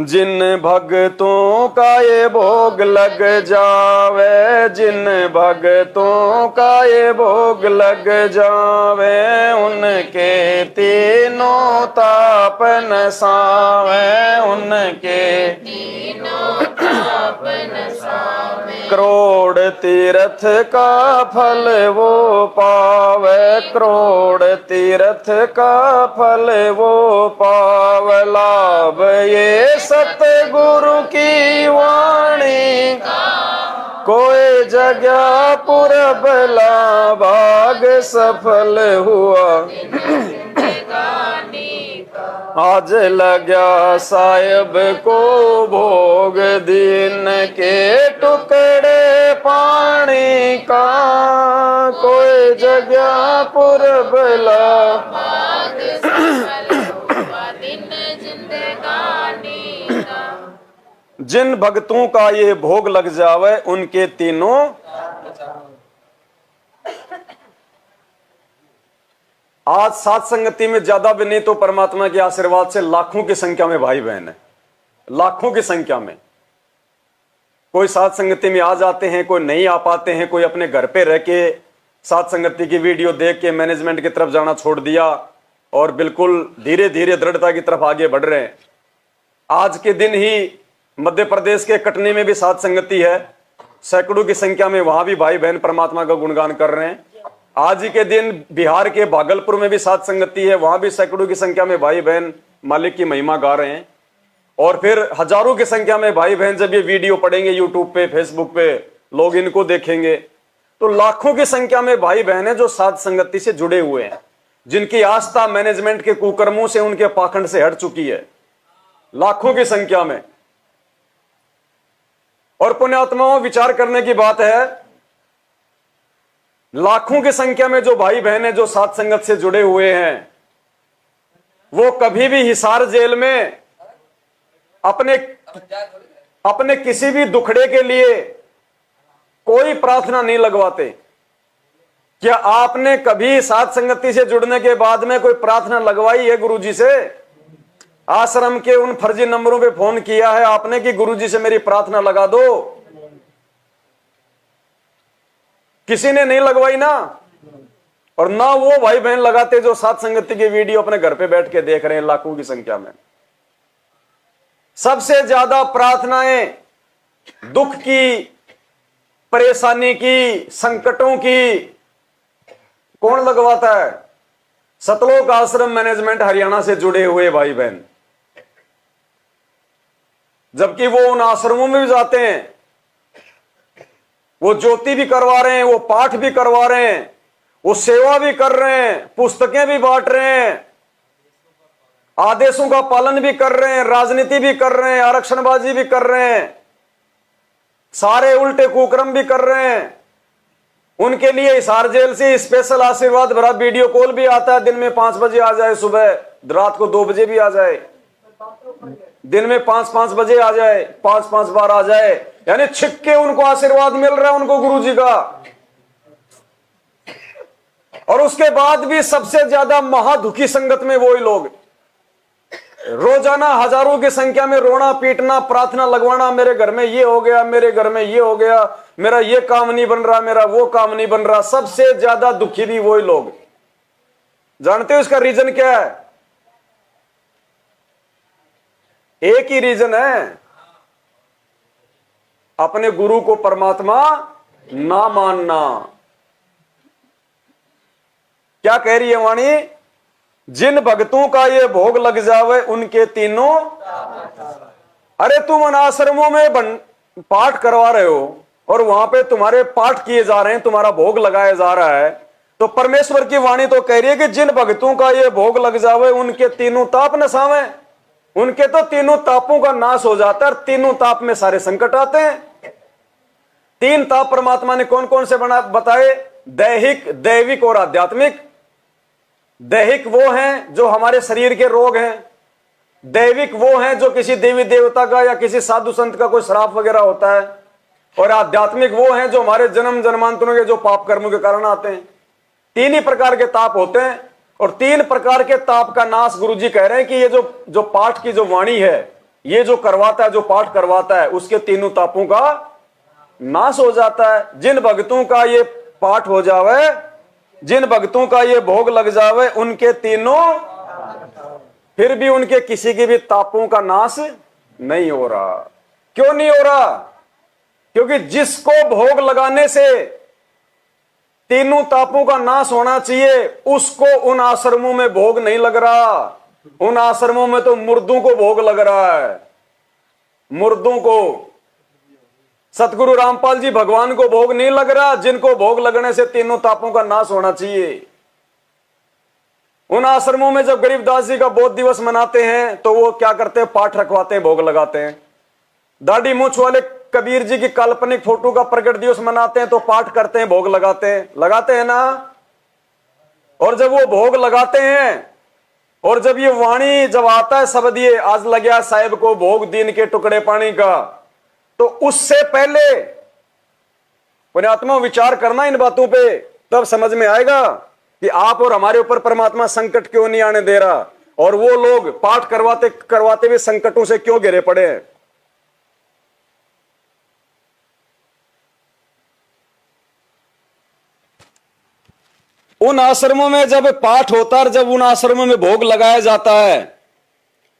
जिन भगतों का ये भोग लग जावे, जिन भगतों का ये भोग लग जावे, उनके तीनों ताप नसावे, उनके तीनों ताप नसावे। करोड़ तीर्थ का फल वो पावे, करोड़ तीर्थ का फल वो पावे। लाभ ये सतगुरु की वाणी का, कोई जगह पुरब ला भाग सफल हुआ। आज लगा साहिब को भोग, दिन के टुकड़े पानी का, कोई जगह पुरब ला भाग सफल हुआ दिन जिंदगानी का। जिन भक्तों का ये भोग लग जावे, उनके तीनों आज सात संगति में ज्यादा भी नहीं तो परमात्मा के आशीर्वाद से लाखों की संख्या में भाई बहन है, लाखों की संख्या में। कोई सात संगति में आ जाते हैं, कोई नहीं आ पाते हैं, कोई अपने घर पे रह के सात संगति की वीडियो देख के मैनेजमेंट की तरफ जाना छोड़ दिया और बिल्कुल धीरे धीरे दृढ़ता की तरफ आगे बढ़ रहे हैं। आज के दिन ही मध्य प्रदेश के कटनी में भी सात संगति है, सैकड़ों की संख्या में वहां भी भाई बहन परमात्मा का गुणगान कर रहे हैं। आज ही के दिन बिहार के भागलपुर में भी सात संगति है, वहां भी सैकड़ों की संख्या में भाई बहन मालिक की महिमा गा रहे हैं। और फिर हजारों की संख्या में भाई बहन जब ये वीडियो पढ़ेंगे यूट्यूब पे, फेसबुक पे, लोग इनको देखेंगे तो लाखों की संख्या में भाई बहन है जो सात संगति से जुड़े हुए हैं, जिनकी आस्था मैनेजमेंट के कुकर्मों से, उनके पाखंड से हट चुकी है, लाखों की संख्या में। और पुण्यात्माओं, विचार करने की बात है, लाखों की संख्या में जो भाई बहन है जो सात संगत से जुड़े हुए हैं, वो कभी भी हिसार जेल में अपने किसी भी दुखड़े के लिए कोई प्रार्थना नहीं लगवाते। क्या आपने कभी सात संगति से जुड़ने के बाद में कोई प्रार्थना लगवाई है गुरुजी से? आश्रम के उन फर्जी नंबरों पे फोन किया है आपने कि गुरुजी से मेरी प्रार्थना लगा दो? किसी ने नहीं लगवाई ना। और ना वो भाई बहन लगाते जो सात संगति की वीडियो अपने घर पे बैठ के देख रहे हैं लाखों की संख्या में। सबसे ज्यादा प्रार्थनाएं दुख की, परेशानी की, संकटों की कौन लगवाता है? सतलोक आश्रम मैनेजमेंट हरियाणा से जुड़े हुए भाई बहन। जबकि वो उन आश्रमों में भी जाते हैं, वो ज्योति भी करवा रहे हैं, वो पाठ भी करवा रहे हैं, वो सेवा भी कर रहे हैं, पुस्तकें भी बांट रहे हैं, आदेशों का पालन भी कर रहे हैं, राजनीति भी कर रहे हैं, आरक्षणबाजी भी कर रहे हैं, सारे उल्टे कुकर्म भी कर रहे हैं। उनके लिए हिसार जेल से स्पेशल आशीर्वाद भरा वीडियो कॉल भी आता है। दिन में 5 बजे आ जाए, सुबह रात को 2 बजे भी आ जाए, दिन में 5-5 बजे आ जाए, 5-5 बार आ जाए, यानी छिप के उनको आशीर्वाद मिल रहा है उनको गुरुजी का। और उसके बाद भी सबसे ज्यादा महादुखी संगत में वही लोग, रोजाना हजारों की संख्या में रोना पीटना, प्रार्थना लगवाना, मेरे घर में ये हो गया, मेरे घर में ये हो गया, मेरा ये काम नहीं बन रहा, मेरा वो काम नहीं बन रहा। सबसे ज्यादा दुखी भी वही लोग। जानते हो इसका रीजन क्या है? एक ही रीजन है, अपने गुरु को परमात्मा ना मानना। क्या कह रही है वाणी? जिन भक्तों का ये भोग लग जावे, उनके तीनों। अरे तुम उन आश्रमों में पाठ करवा रहे हो और वहां पे तुम्हारे पाठ किए जा रहे हैं, तुम्हारा भोग लगाया जा रहा है, तो परमेश्वर की वाणी तो कह रही है कि जिन भक्तों का ये भोग लग जावे, उनके तीनों ताप नसावे। उनके तो तीनों तापों का नाश हो जाता है और तीनों ताप में सारे संकट आते हैं। 3 ताप परमात्मा ने कौन कौन से बताए? दैहिक, दैविक और आध्यात्मिक। दैहिक वो हैं जो हमारे शरीर के रोग हैं, दैविक वो हैं जो किसी देवी देवता का या किसी साधु संत का कोई श्राप वगैरह होता है, और आध्यात्मिक वो हैं जो हमारे जन्म जन्मांतरों के जो पाप कर्मों के कारण आते हैं। 3 ही प्रकार के ताप होते हैं और 3 प्रकार के ताप का नाश गुरुजी कह रहे हैं कि ये जो पाठ की जो वाणी है, ये जो करवाता है, जो पाठ करवाता है, उसके तीनों तापों का नाश हो जाता है। जिन भक्तों का ये पाठ हो जावे, जिन भक्तों का ये भोग लग जावे, उनके तीनों, फिर भी उनके किसी के भी तापों का नाश नहीं हो रहा। क्यों नहीं हो रहा? क्योंकि जिसको भोग लगाने से तीनों तापों का नाश होना चाहिए, उसको उन आश्रमों में भोग नहीं लग रहा। उन आश्रमों में तो मुर्दों को भोग लग रहा है, मुर्दों को। सतगुरु रामपाल जी भगवान को भोग नहीं लग रहा, जिनको भोग लगने से तीनों तापों का नाश होना चाहिए। उन आश्रमों में जब गरीबदास जी का बोध दिवस मनाते हैं तो वो क्या करते हैं? पाठ रखवाते हैं, भोग लगाते हैं। दाढ़ी मूछ वाले कबीर जी की काल्पनिक फोटो का प्रकट दिवस मनाते हैं तो पाठ करते हैं, भोग लगाते हैं ना। और जब वो भोग लगाते हैं और जब ये वाणी जब आता है शब्द, ये आज लग्या साहिब को भोग दीन के टुकड़े पानी का, तो उससे पहले पुण्यात्मा विचार करना इन बातों पे, तब समझ में आएगा कि आप और हमारे ऊपर परमात्मा संकट क्यों नहीं आने दे रहा, और वो लोग पाठ करवाते करवाते भी संकटों से क्यों घिरे पड़े हैं। उन आश्रमों में जब पाठ होता है, जब उन आश्रमों में भोग लगाया जाता है,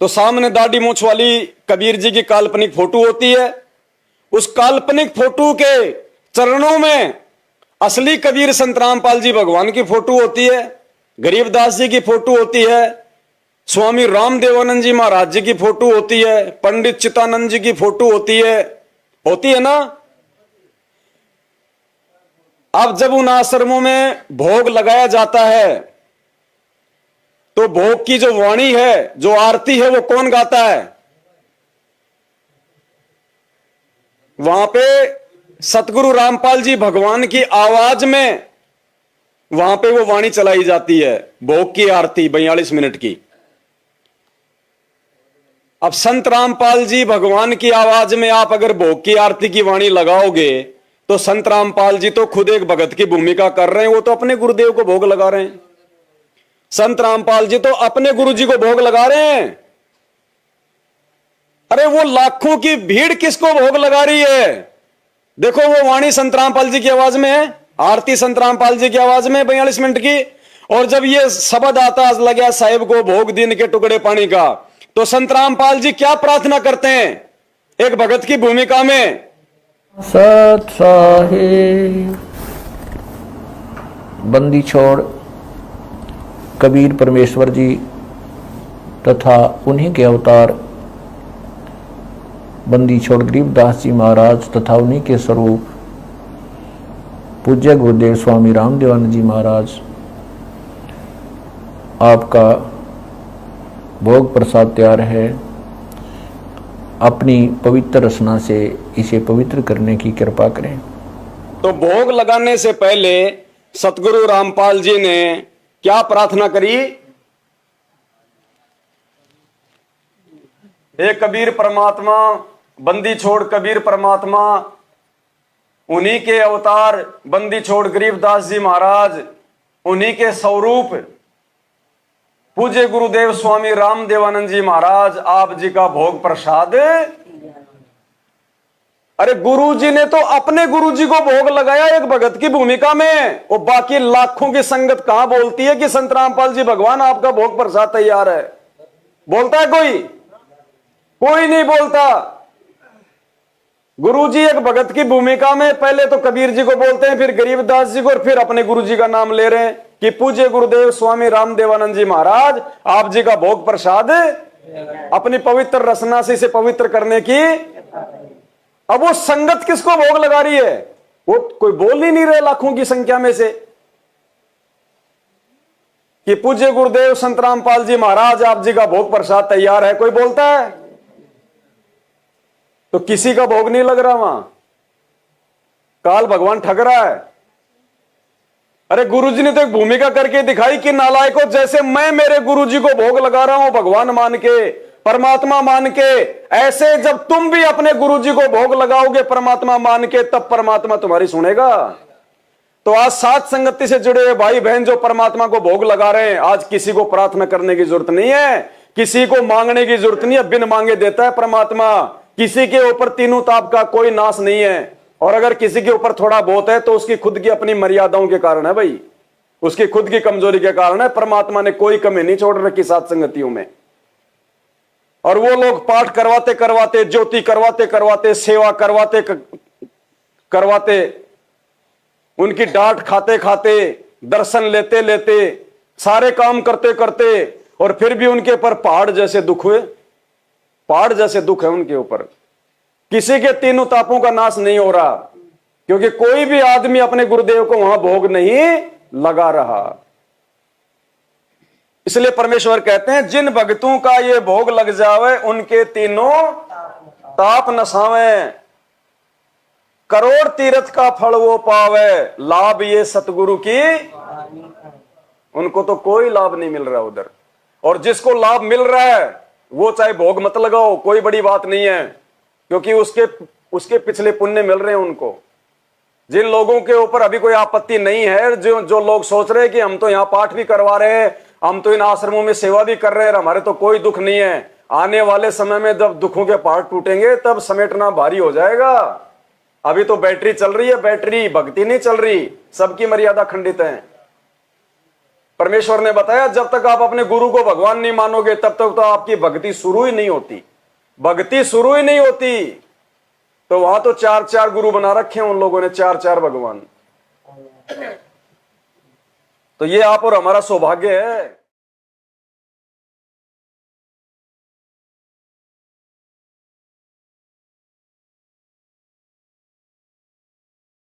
तो सामने दाढ़ी मूछ वाली कबीर जी की काल्पनिक फोटो होती है। उस काल्पनिक फोटो के चरणों में असली कबीर संत रामपाल जी भगवान की फोटो होती है, गरीबदास जी की फोटो होती है, स्वामी रामदेवानंद जी महाराज जी की फोटो होती है, पंडित चित्तानंद जी की फोटो होती है ना। अब जब उन आश्रमों में भोग लगाया जाता है तो भोग की जो वाणी है, जो आरती है, वो कौन गाता है? वहां पे सतगुरु रामपाल जी भगवान की आवाज में वहां पे वो वाणी चलाई जाती है, भोग की आरती 42 मिनट की। अब संत रामपाल जी भगवान की आवाज में आप अगर भोग की आरती की वाणी लगाओगे तो संत रामपाल जी तो खुद एक भगत की भूमिका कर रहे हैं, वो तो अपने गुरुदेव को भोग लगा रहे हैं। संत रामपाल जी तो अपने गुरु जी को भोग लगा रहे हैं। अरे वो लाखों की भीड़ किसको भोग लगा रही है? देखो वो वाणी संत रामपाल जी की आवाज में है, आरती संत रामपाल जी की आवाज में 42 मिनट की। और जब ये शब्द आता लग्या साहिब को भोग दीन के टुकड़े पानी का, तो संत रामपाल जी क्या प्रार्थना करते हैं एक भगत की भूमिका में? सत साहिब बंदी छोड़ कबीर परमेश्वर जी तथा उन्हीं के अवतार बंदी छोड़ गरीबदास जी महाराज तथा उन्हीं के स्वरूप पूज्य गुरुदेव स्वामी रामदेवानंद जी महाराज, आपका भोग प्रसाद तैयार है। अपनी पवित्र रचना से इसे पवित्र करने की कृपा करें। तो भोग लगाने से पहले सतगुरु रामपाल जी ने क्या प्रार्थना करी? हे कबीर परमात्मा, बंदी छोड़ कबीर परमात्मा, उन्हीं के अवतार बंदी छोड़ गरीबदास जी महाराज, उन्हीं के स्वरूप पूज्य गुरुदेव स्वामी रामदेवानंद जी महाराज, आप जी का भोग प्रसाद। अरे गुरु जी ने तो अपने गुरु जी को भोग लगाया एक भगत की भूमिका में, और बाकी लाखों की संगत कहां बोलती है कि संत रामपाल जी भगवान आपका भोग प्रसाद तैयार है? बोलता है कोई? कोई नहीं बोलता। गुरु जी एक भगत की भूमिका में पहले तो कबीर जी को बोलते हैं, फिर गरीबदास जी को, और फिर अपने गुरु जी का नाम ले रहे हैं कि पूज्य गुरुदेव स्वामी रामदेवानंद जी महाराज, आप जी का भोग प्रसाद अपनी पवित्र रचना से इसे पवित्र करने की। अब वो संगत किसको भोग लगा रही है? वो कोई बोल ही नहीं रहे लाखों की संख्या में से कि पूज्य गुरुदेव संत रामपाल जी महाराज, आप जी का भोग प्रसाद तैयार है। कोई बोलता है? तो किसी का भोग नहीं लग रहा वहां, काल भगवान ठग रहा है। अरे गुरुजी ने तो एक भूमिका करके दिखाई कि नालायकों, जैसे मैं मेरे गुरुजी को भोग लगा रहा हूं भगवान मान के, परमात्मा मान के, ऐसे जब तुम भी अपने गुरुजी को भोग लगाओगे परमात्मा मान के, तब परमात्मा तुम्हारी सुनेगा। तो आज साथ संगति से जुड़े हुए भाई बहन जो परमात्मा को भोग लगा रहे हैं, आज किसी को प्रार्थना करने की जरूरत नहीं है, किसी को मांगने की जरूरत नहीं है, बिन मांगे देता है परमात्मा। किसी के ऊपर तीनों ताप का कोई नाश नहीं है, और अगर किसी के ऊपर थोड़ा बहुत है तो उसकी खुद की अपनी मर्यादाओं के कारण है भाई, उसकी खुद की कमजोरी के कारण है। परमात्मा ने कोई कमी नहीं छोड़ रखी सात संगतियों में। और वो लोग पाठ करवाते करवाते, ज्योति करवाते करवाते, सेवा करवाते करवाते, उनकी डांट खाते खाते, दर्शन लेते लेते, सारे काम करते करते, और फिर भी उनके ऊपर पहाड़ जैसे दुख हुए। पहाड़ जैसे दुख है उनके ऊपर। किसी के तीनों तापों का नाश नहीं हो रहा, क्योंकि कोई भी आदमी अपने गुरुदेव को वहां भोग नहीं लगा रहा। इसलिए परमेश्वर कहते हैं, जिन भक्तों का ये भोग लग जावे उनके तीनों ताप नसावे, करोड़ तीर्थ का फल वो पावे, लाभ ये सतगुरु की, उनको तो कोई लाभ नहीं मिल रहा उधर। और जिसको लाभ मिल रहा है वो चाहे भोग मत लगाओ, कोई बड़ी बात नहीं है, क्योंकि उसके पिछले पुण्य मिल रहे हैं उनको। जिन लोगों के ऊपर अभी कोई आपत्ति नहीं है, जो लोग सोच रहे हैं कि हम तो यहाँ पाठ भी करवा रहे हैं, हम तो इन आश्रमों में सेवा भी कर रहे हैं, हमारे तो कोई दुख नहीं है, आने वाले समय में जब दुखों के पहाड़ टूटेंगे तब समेटना भारी हो जाएगा। अभी तो बैटरी चल रही है, बैटरी भक्ति नहीं चल रही, सबकी मर्यादा खंडित है। परमेश्वर ने बताया, जब तक आप अपने गुरु को भगवान नहीं मानोगे तब तक तो आपकी भक्ति शुरू ही नहीं होती। भक्ति शुरू ही नहीं होती तो वहां तो चार चार गुरु बना रखे हैं उन लोगों ने, चार चार भगवान। तो ये आप और हमारा सौभाग्य है।